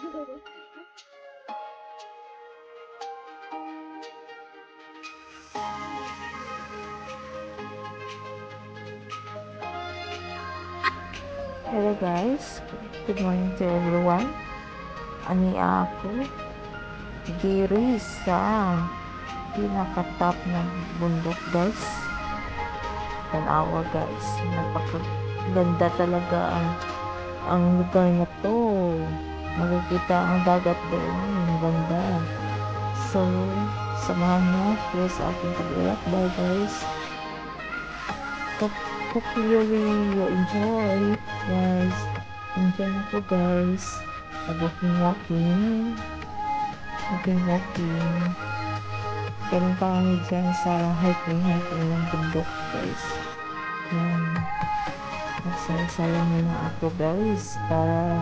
Hello guys, good morning to everyone. Ani ako, diri sa pinaka-top ng bundok guys. Tanawa guys, napakaganda talaga ang lugar na to. Makikita ang dagat doon, ang ganda. So, samahan mo please sa aking pag-iakbay guys. Hopefully you enjoy guys. Enjoy na po guys. Walking. Ganun pa kami dyan sa hiking ng bundok guys. Yan. Magsaya-saya muna ako guys para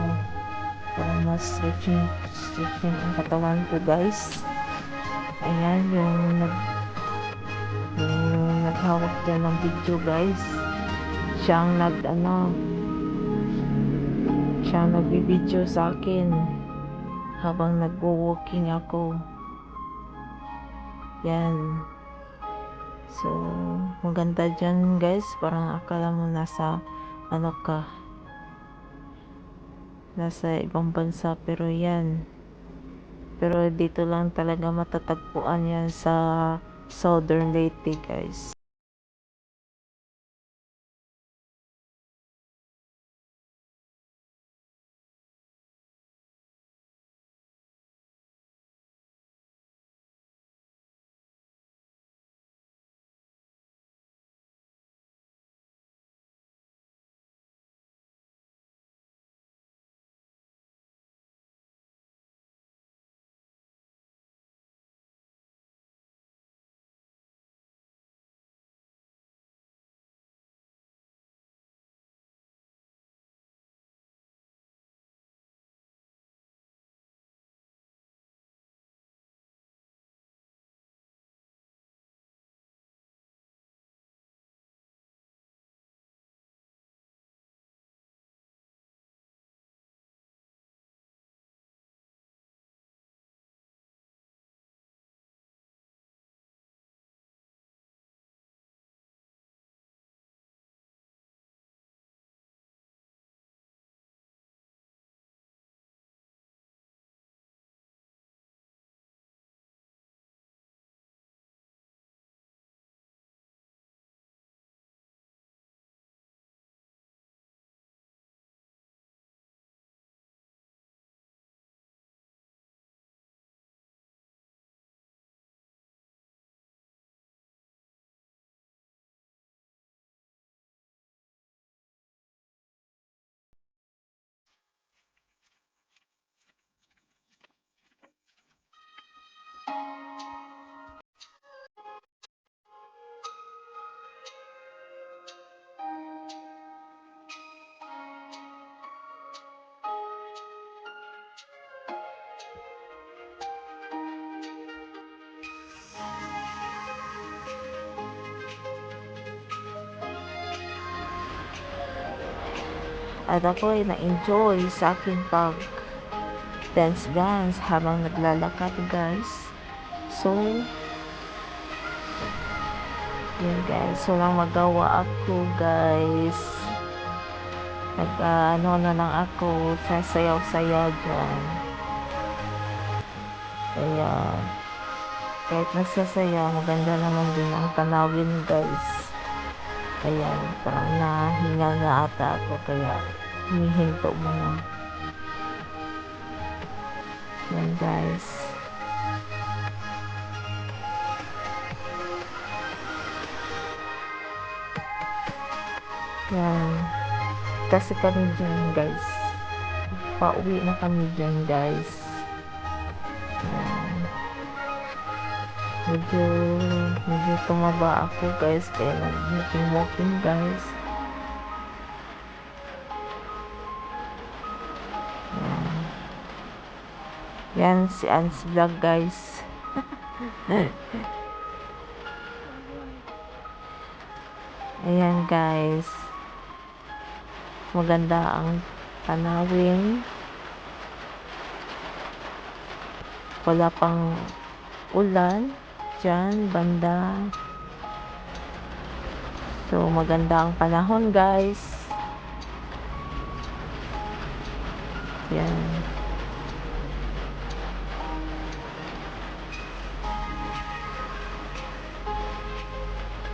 mas stretching ang katawan ko guys. Ayan yung naghawak dyan ng video guys. Siyang nagbibideo sa akin habang nagwo-walking ako. Yan. So, maganda dyan guys. Parang akala mo nasa nasa ibang bansa, pero yan. Pero dito lang talaga matatagpuan yan sa Southern Leyte guys. At ako ay na-enjoy sa aking dance habang naglalakad guys. So, yun guys. So lang magawa ako guys. Na lang ako. Sasayaw-sayaw dyan. Kaya, kahit nagsasayaw, maganda naman din ang tanawin guys. Kaya, parang nahingal na ata ako. Kaya, humihinto muna. Yan guys. Yan. Kasi kami dyan guys. Pauwi na kami dyan guys. Yan. Medyo tumaba ako guys. Kaya walking guys. Yan si Ans Vlog guys. Ayan guys. Maganda ang tanawin. wala pang ulan dyan banda. So maganda ang panahon guys. Yan.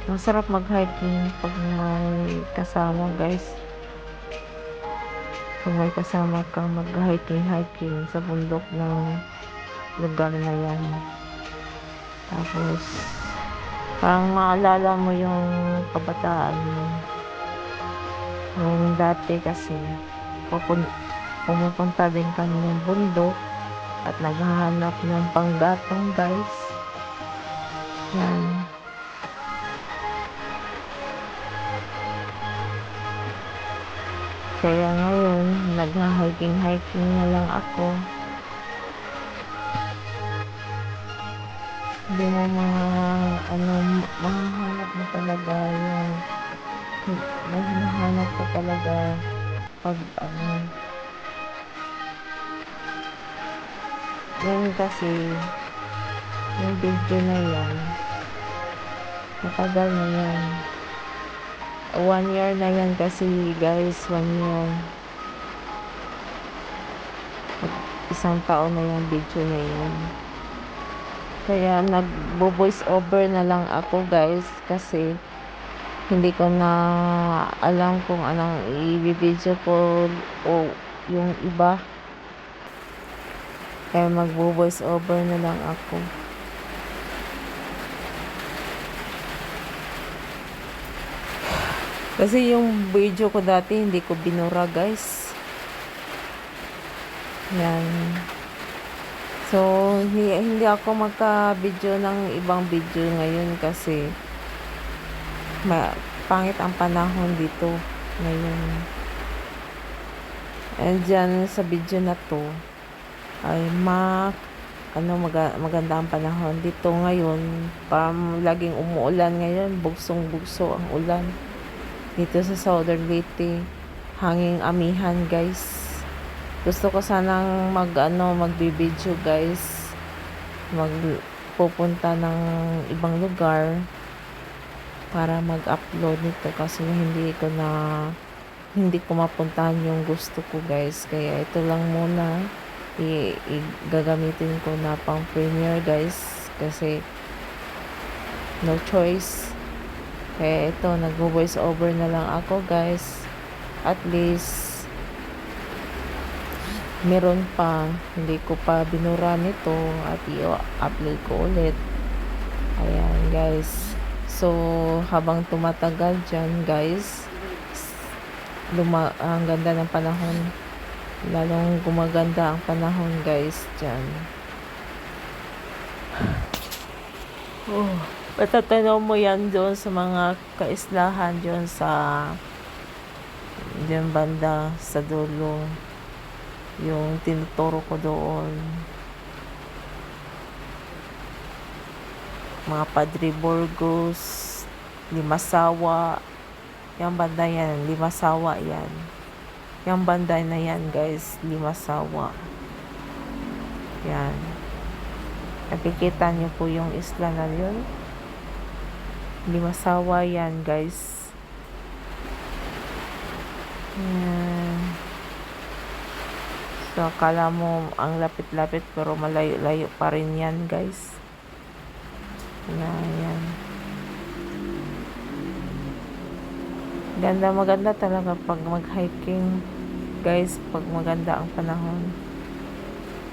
Masarap mag-hiking pag may kasama guys. Pag may kasama kang mag-hiking sa bundok ng lugar na yan. Tapos parang maalala mo yung kabataan mo. Yung dati kasi pumupunta din kami ng bundok at naghahanap ng panggatong guys. Yan. Kaya ngayon nagha-hiking na lang ako. Hindi mo mahanap mo talaga yung hinahanap ko talaga pag yan kasi yung video na yan matagal na yan, 1 year na yan kasi guys, 1 year, isang taon na yung video na yan. Kaya nagbo-voice over na lang ako guys kasi hindi ko na alam kung anong i-video ko o yung iba. Kaya magbo-voice over na lang ako. Kasi yung video ko dati hindi ko binura guys. Yan. So hindi ako magka-video ng ibang video ngayon kasi pangit ang panahon dito ngayon. And dyan sa video na to ay maganda ang panahon dito ngayon. Parang laging umuulan ngayon, bugsong-bugso ang ulan dito sa Southern Leyte, hanging amihan guys. Gusto ko sanang magbibideo guys, magpupunta ng ibang lugar para mag-upload nito kasi hindi ko mapuntahan yung gusto ko guys. Kaya ito lang muna gagamitin ko na pang premiere guys kasi no choice. Kaya ito, nag-voice over na lang ako guys. At least meron pa, hindi ko pa binura nito at i-upload ko ulit. Ayan guys. So habang tumatagal dyan guys, ang ganda ng panahon, lalong gumaganda ang panahon guys dyan. Matatanaw mo yan doon sa mga kaislahan doon diyan banda sa dulo, yung tinuturo ko doon, mga Padre Burgos, Limasawa, yung banda yan, Limasawa yan, yung banda na yan guys, Limasawa yan. Nakikita niyo po yung isla na yun, Limasawa yan guys. So akala mo ang lapit-lapit pero malayo-layo pa rin yan guys. Yan. Maganda talaga pag mag-hiking guys, pag maganda ang panahon.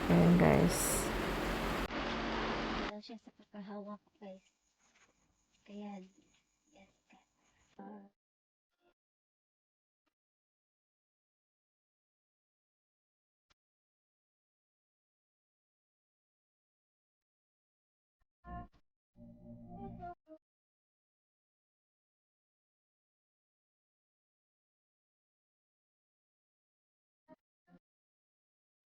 Ayan guys. Siya sa pagkahawak guys. Kaya yes ka.